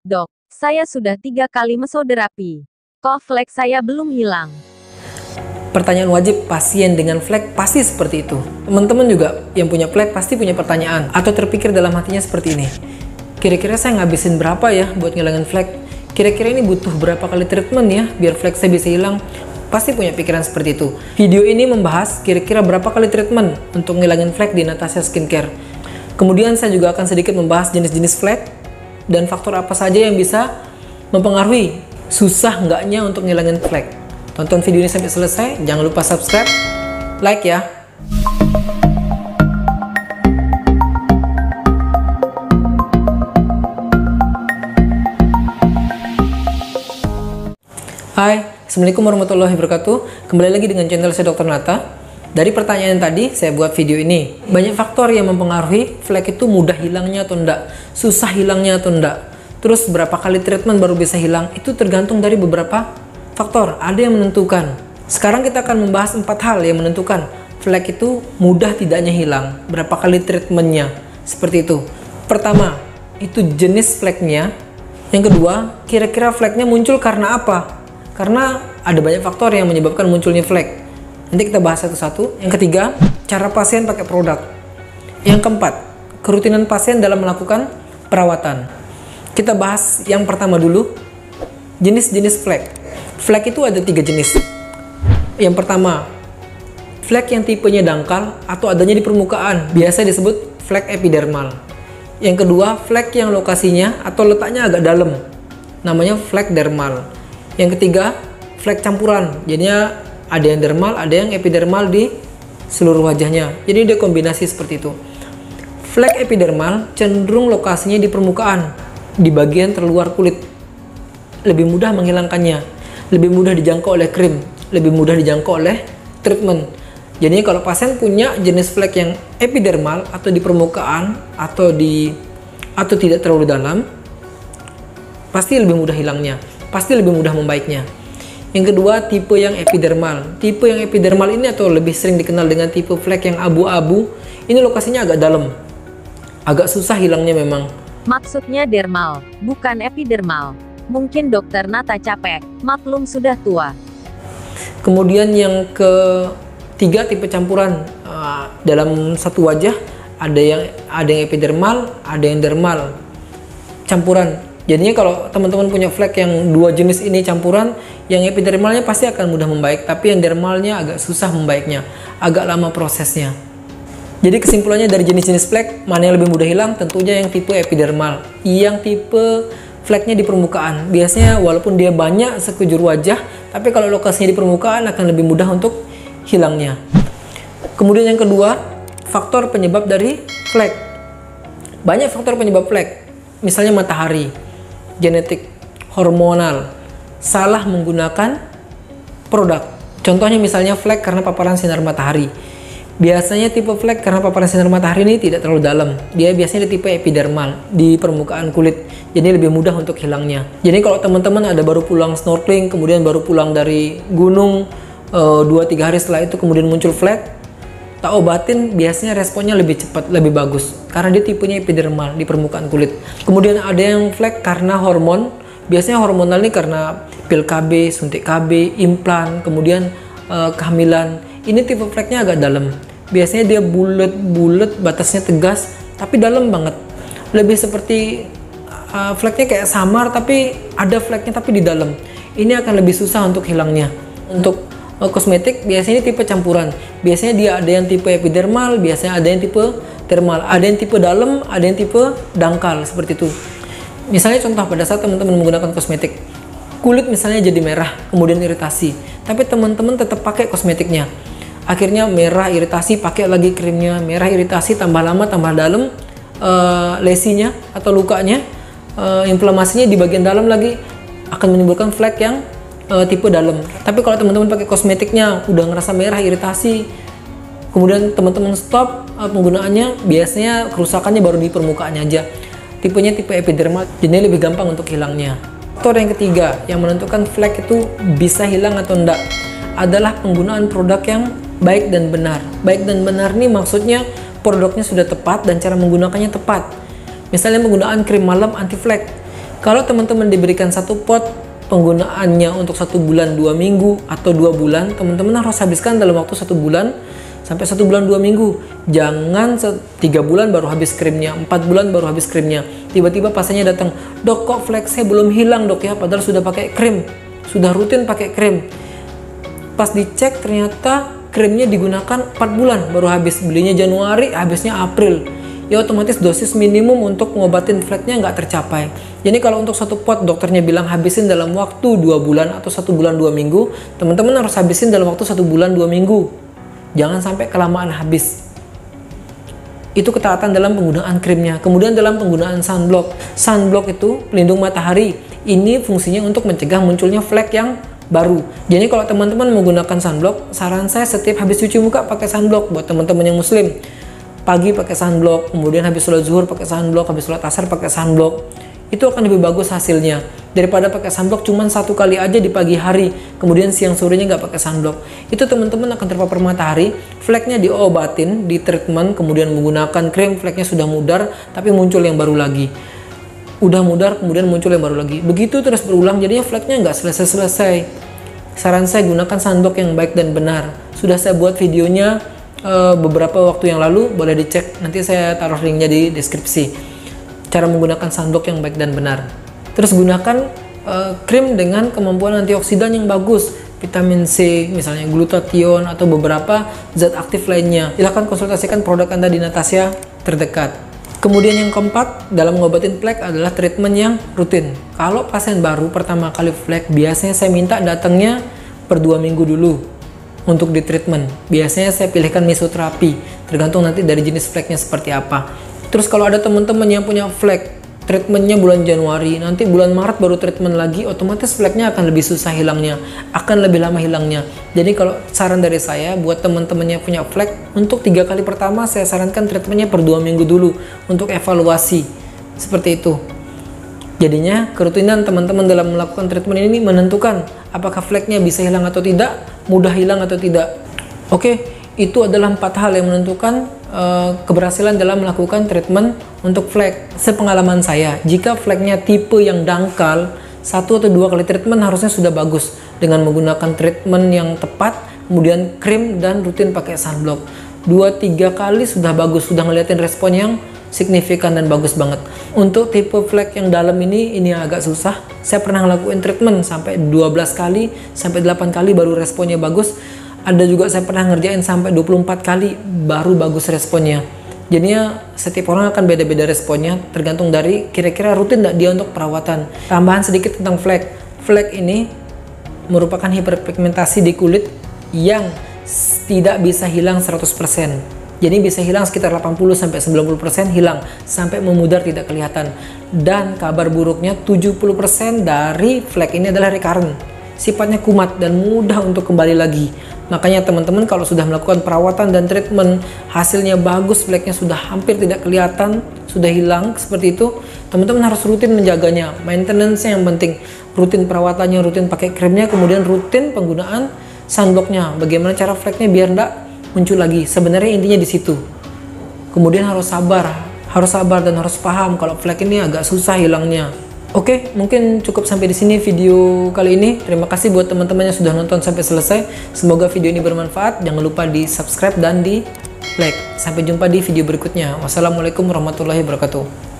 Dok, saya sudah 3 kali mesoderapi. Kok flek saya belum hilang? Pertanyaan wajib pasien dengan flek pasti seperti itu. Teman-teman juga yang punya flek pasti punya pertanyaan atau terpikir dalam hatinya seperti ini. Kira-kira saya ngabisin berapa ya buat ngilangin flek? Kira-kira ini butuh berapa kali treatment ya biar flek saya bisa hilang? Pasti punya pikiran seperti itu. Video ini membahas kira-kira berapa kali treatment untuk ngilangin flek di Natasha Skincare. Kemudian saya juga akan sedikit membahas jenis-jenis flek dan faktor apa saja yang bisa mempengaruhi susah enggaknya untuk ngilangin flek. Tonton video ini sampai selesai, jangan lupa subscribe, like ya. Hai, Assalamualaikum warahmatullahi wabarakatuh. Kembali lagi dengan channel saya Dr. Nata. Dari pertanyaan tadi, saya buat video ini. Banyak faktor yang mempengaruhi flek itu mudah hilangnya atau enggak, susah hilangnya atau enggak. Terus berapa kali treatment baru bisa hilang, itu tergantung dari beberapa faktor, ada yang menentukan. Sekarang kita akan membahas 4 hal yang menentukan flek itu mudah tidaknya hilang, berapa kali treatmentnya, seperti itu. Pertama, itu jenis fleknya. Yang kedua, kira-kira fleknya muncul karena apa? Karena ada banyak faktor yang menyebabkan munculnya flek. Nanti kita bahas satu-satu. Yang ketiga, cara pasien pakai produk. Yang keempat, kerutinan pasien dalam melakukan perawatan. Kita bahas yang pertama dulu, jenis-jenis flek. Flek itu ada 3 jenis. Yang pertama, flek yang tipenya dangkal atau adanya di permukaan, biasa disebut flek epidermal. Yang kedua, flek yang lokasinya atau letaknya agak dalam, namanya flek dermal. Yang ketiga, flek campuran, jadinya ada yang dermal, ada yang epidermal di seluruh wajahnya. Jadi dia kombinasi seperti itu. Flek epidermal cenderung lokasinya di permukaan, di bagian terluar kulit. Lebih mudah menghilangkannya, lebih mudah dijangkau oleh krim, lebih mudah dijangkau oleh treatment. Jadi kalau pasien punya jenis flek yang epidermal atau di permukaan atau tidak terlalu dalam, pasti lebih mudah hilangnya, pasti lebih mudah membaiknya. Yang kedua, tipe yang epidermal. Tipe yang epidermal ini atau lebih sering dikenal dengan tipe flek yang abu-abu, ini lokasinya agak dalam, agak susah hilangnya memang. Maksudnya dermal, bukan epidermal. Mungkin dokter Nata capek, maklum sudah tua. Kemudian yang ketiga, tipe campuran. Dalam satu wajah ada yang epidermal, ada yang dermal, campuran. Jadinya kalau teman-teman punya flek yang 2 jenis ini campuran, yang epidermalnya pasti akan mudah membaik, tapi yang dermalnya agak susah membaiknya, agak lama prosesnya. Jadi kesimpulannya dari jenis-jenis flek, mana yang lebih mudah hilang? Tentunya yang tipe epidermal, yang tipe fleknya di permukaan. Biasanya walaupun dia banyak sekujur wajah, tapi kalau lokasinya di permukaan akan lebih mudah untuk hilangnya. Kemudian yang kedua, faktor penyebab dari flek. Banyak faktor penyebab flek, misalnya matahari, genetik, hormonal, salah menggunakan produk. Contohnya misalnya flek karena paparan sinar matahari. Biasanya tipe flek karena paparan sinar matahari ini tidak terlalu dalam. Dia biasanya di tipe epidermal, di permukaan kulit. Jadi lebih mudah untuk hilangnya. Jadi kalau teman-teman ada baru pulang snorkeling, kemudian baru pulang dari gunung, 2-3 hari setelah itu kemudian muncul flek, tak obatin, biasanya responnya lebih cepat, lebih bagus. Karena dia tipenya epidermal, di permukaan kulit. Kemudian ada yang flek karena hormon. Biasanya hormonal ini karena pil KB, suntik KB, implan, kemudian kehamilan. Ini tipe fleknya agak dalam. Biasanya dia bulat-bulat, batasnya tegas, tapi dalam banget. Lebih seperti fleknya kayak samar, tapi ada fleknya tapi di dalam. Ini akan lebih susah untuk hilangnya. Untuk kosmetik biasanya tipe campuran. Biasanya dia ada yang tipe epidermal, biasanya ada yang tipe dermal, ada yang tipe dalam, ada yang tipe dangkal, seperti itu. Misalnya contoh pada saat teman-teman menggunakan kosmetik, kulit misalnya jadi merah, kemudian iritasi, tapi teman-teman tetap pakai kosmetiknya. Akhirnya merah iritasi, pakai lagi krimnya, merah iritasi, tambah lama tambah dalam, lesinya atau lukanya, inflamasinya di bagian dalam lagi, akan menimbulkan flek yang tipe dalam. Tapi kalau teman-teman pakai kosmetiknya udah ngerasa merah iritasi, kemudian teman-teman stop penggunaannya, biasanya kerusakannya baru di permukaannya aja. Tipenya tipe epidermal, jadi lebih gampang untuk hilangnya. Faktor yang ketiga yang menentukan flek itu bisa hilang atau enggak adalah penggunaan produk yang baik dan benar. Baik dan benar nih maksudnya produknya sudah tepat dan cara menggunakannya tepat. Misalnya penggunaan krim malam anti flek. Kalau teman-teman diberikan satu pot, penggunaannya untuk 1 bulan 2 minggu atau 2 bulan, teman-teman harus habiskan dalam waktu 1 bulan sampai 1 bulan 2 minggu. Jangan 3 bulan baru habis krimnya, 4 bulan baru habis krimnya. Tiba-tiba pasiennya datang, "Dok, kok flek saya belum hilang, Dok ya?" Padahal sudah pakai krim, sudah rutin pakai krim. Pas dicek ternyata krimnya digunakan 4 bulan baru habis. Belinya Januari, habisnya April. Ya otomatis dosis minimum untuk ngobatin fleknya nggak tercapai. Jadi kalau untuk satu pot dokternya bilang habisin dalam waktu 2 bulan atau 1 bulan 2 minggu, teman-teman harus habisin dalam waktu 1 bulan 2 minggu. Jangan sampai kelamaan habis. Itu ketaatan dalam penggunaan krimnya. Kemudian dalam penggunaan sunblock. Sunblock itu pelindung matahari. Ini fungsinya untuk mencegah munculnya flek yang baru. Jadi kalau teman-teman menggunakan sunblock, saran saya setiap habis cuci muka pakai sunblock. Buat teman-teman yang muslim, pagi pakai sunblock, kemudian habis sholat zuhur pakai sunblock, habis sholat asar pakai sunblock. Itu akan lebih bagus hasilnya daripada pakai sunblock cuman 1 kali aja di pagi hari, kemudian siang sorenya nggak pakai sunblock. Itu teman-teman akan terpapar matahari, fleknya diobatin, di treatment, kemudian menggunakan krim, fleknya sudah mudar tapi muncul yang baru lagi. Udah mudar kemudian muncul yang baru lagi. Begitu terus berulang, jadinya fleknya nggak selesai-selesai. Saran saya gunakan sunblock yang baik dan benar. Sudah saya buat videonya beberapa waktu yang lalu, boleh dicek, nanti saya taruh linknya di deskripsi. Cara menggunakan sunblock yang baik dan benar. Terus gunakan krim dengan kemampuan antioksidan yang bagus, vitamin C, misalnya glutathione atau beberapa zat aktif lainnya. Silahkan konsultasikan produk Anda di Natasha terdekat. Kemudian yang keempat, dalam ngobatin flek adalah treatment yang rutin. Kalau pasien baru pertama kali flek, biasanya saya minta datangnya per 2 minggu dulu untuk di treatment. Biasanya saya pilihkan mesoterapi, tergantung nanti dari jenis fleknya seperti apa. Terus kalau ada teman-teman yang punya flek, treatmentnya bulan Januari, nanti bulan Maret baru treatment lagi, otomatis fleknya akan lebih susah hilangnya, akan lebih lama hilangnya. Jadi kalau saran dari saya buat teman-teman yang punya flek, untuk 3 kali pertama saya sarankan treatmentnya per 2 minggu dulu untuk evaluasi, seperti itu. Jadinya kerutinan teman-teman dalam melakukan treatment ini menentukan apakah fleknya bisa hilang atau tidak, mudah hilang atau tidak. Oke, itu adalah 4 hal yang menentukan keberhasilan dalam melakukan treatment untuk flek. Sepengalaman saya, jika fleknya tipe yang dangkal, 1 atau 2 kali treatment harusnya sudah bagus dengan menggunakan treatment yang tepat, kemudian krim dan rutin pakai sunblock. 2-3 kali sudah bagus, sudah ngeliatin respon yang signifikan dan bagus banget. Untuk tipe flek yang dalam ini agak susah. Saya pernah ngelakuin treatment sampai 12 kali sampai 8 kali baru responnya bagus. Ada juga saya pernah ngerjain sampai 24 kali baru bagus responnya. Jadinya setiap orang akan beda-beda responnya, tergantung dari kira-kira rutin nggak dia untuk perawatan. Tambahan sedikit tentang flek. Flek ini merupakan hiperpigmentasi di kulit yang tidak bisa hilang 100%. Jadi bisa hilang sekitar 80-90% hilang, sampai memudar tidak kelihatan. Dan kabar buruknya 70% dari flek ini adalah recurrent. Sifatnya kumat dan mudah untuk kembali lagi. Makanya teman-teman kalau sudah melakukan perawatan dan treatment, hasilnya bagus, fleknya sudah hampir tidak kelihatan, sudah hilang seperti itu, teman-teman harus rutin menjaganya. Maintenance-nya yang penting, rutin perawatannya, rutin pakai krimnya, kemudian rutin penggunaan sunblocknya. Bagaimana cara fleknya biar enggak muncul lagi. Sebenarnya intinya di situ. Kemudian harus sabar dan harus paham kalau flek ini agak susah hilangnya. Oke, mungkin cukup sampai di sini video kali ini. Terima kasih buat teman-teman yang sudah nonton sampai selesai. Semoga video ini bermanfaat. Jangan lupa di subscribe dan di like. Sampai jumpa di video berikutnya. Wassalamualaikum warahmatullahi wabarakatuh.